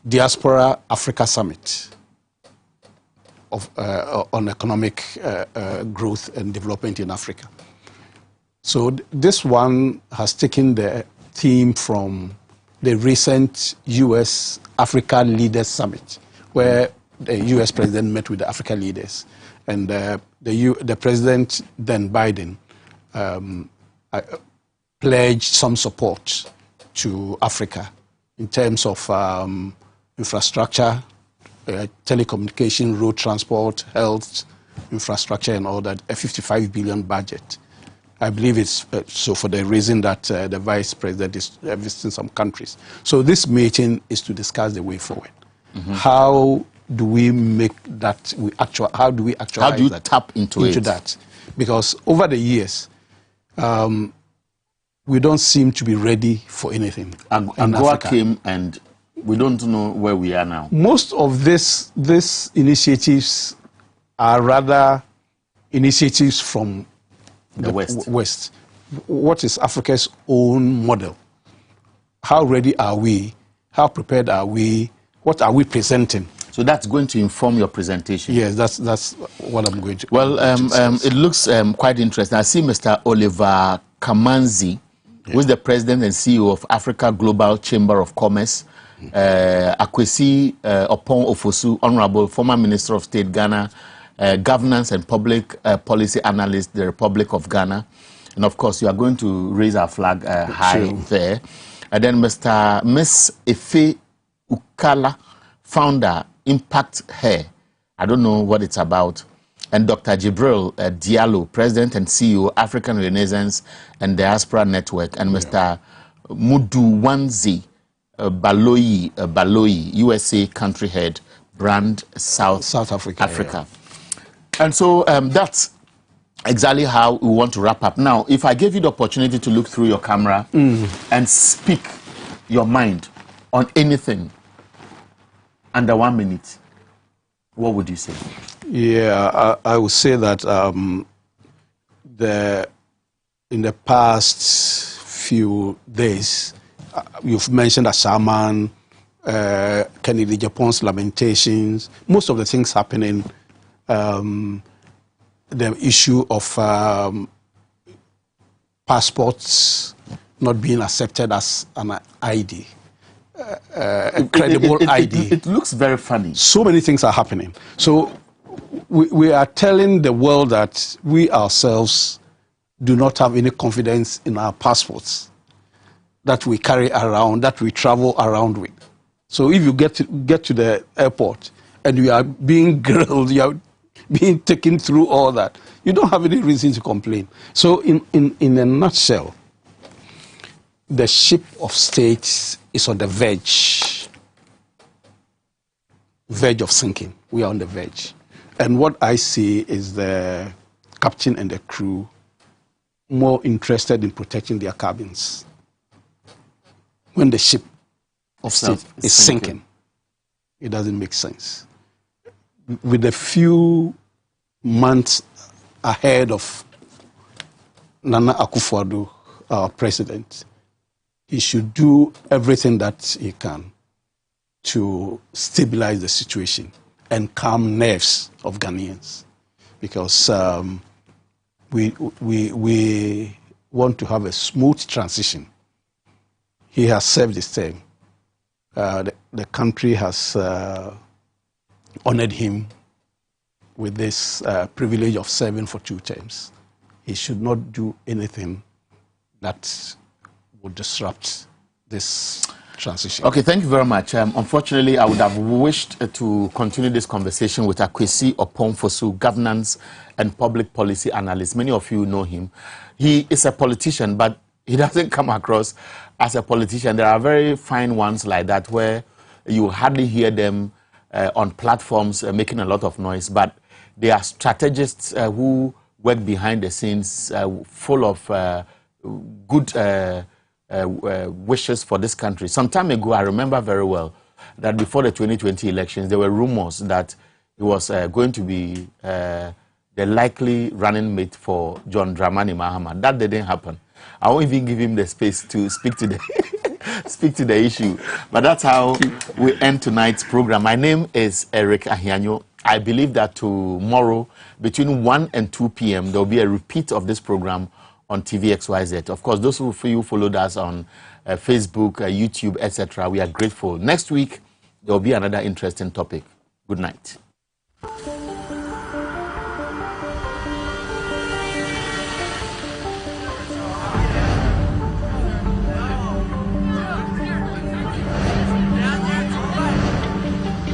Diaspora Africa Summit on economic growth and development in Africa. So this one has taken the theme from the recent U.S. Africa Leaders Summit, where the U.S. president met with the Africa leaders, and the president, then Biden, pledged some support to Africa in terms of infrastructure, telecommunication, road transport, health, infrastructure, and all that, a $55 billion budget. I believe it's so for the reason that the vice president is visiting some countries. So this meeting is to discuss the way forward. How do we make that? How do we actualize How do you that, tap into that? Because over the years, we don't seem to be ready for anything. AGOA came, and we don't know where we are now. Most of these initiatives are rather initiatives from the West. West. What is Africa's own model? How ready are we? How prepared are we? What are we presenting? So that's going to inform your presentation. Yes, that's what I'm going to. Well, it looks quite interesting. I see Mr. Oliver Kamanzi, who is the president and CEO of Africa Global Chamber of Commerce. Akwesi Opon Ofosu, Honorable former Minister of State, Ghana, Governance and Public Policy Analyst, the Republic of Ghana. And of course, you are going to raise our flag high there. And then Miss Efe Ukala, founder, Impact Hair. I don't know what it's about. And Dr. Jibril Diallo, President and CEO, African Renaissance and Diaspora Network. And Mr. Muduwanzi Baloyi, USA Country Head, Brand, South Africa. Yeah. And so that's exactly how we want to wrap up. Now, if I gave you the opportunity to look through your camera and speak your mind on anything under 1 minute, what would you say? Yeah, I would say that in the past few days, you've mentioned Ashaman, Kennedy Japan's lamentations, most of the things happening, the issue of passports not being accepted as an ID, a credible ID. It looks very funny. So many things are happening. So we are telling the world that we ourselves do not have any confidence in our passports that we carry around, that we travel around with. So if you get to the airport and you are being grilled, you are being taken through all that, you don't have any reason to complain. So in a nutshell, the ship of state is on the verge of sinking. We are on the verge. And what I see is the captain and the crew more interested in protecting their cabins. When the ship of state is sinking, it doesn't make sense. With a few months ahead of Nana Akufo-Addo, our president, he should do everything that he can to stabilize the situation and calm nerves of Ghanaians, because we want to have a smooth transition. He has served his term. The country has honored him with this privilege of serving for 2 terms. He should not do anything that would disrupt this transition. Okay, thank you very much. Unfortunately, I would have wished to continue this conversation with Akwesi Oponfosu, governance and public policy analyst. Many of you know him. He is a politician, but he doesn't come across as a politician. There are very fine ones like that where you hardly hear them on platforms making a lot of noise, but they are strategists who work behind the scenes, full of good wishes for this country. Some time ago, I remember very well that before the 2020 elections, there were rumors that he was going to be the likely running mate for John Dramani Mahama. That didn't happen. I won't even give him the space to speak to the issue. But that's how we end tonight's program. My name is Eric Ahianyo. I believe that tomorrow, between 1 and 2 p.m., there will be a repeat of this program on TVXYZ. Of course, those of you who followed us on Facebook, YouTube, etc., we are grateful. Next week, there will be another interesting topic. Good night.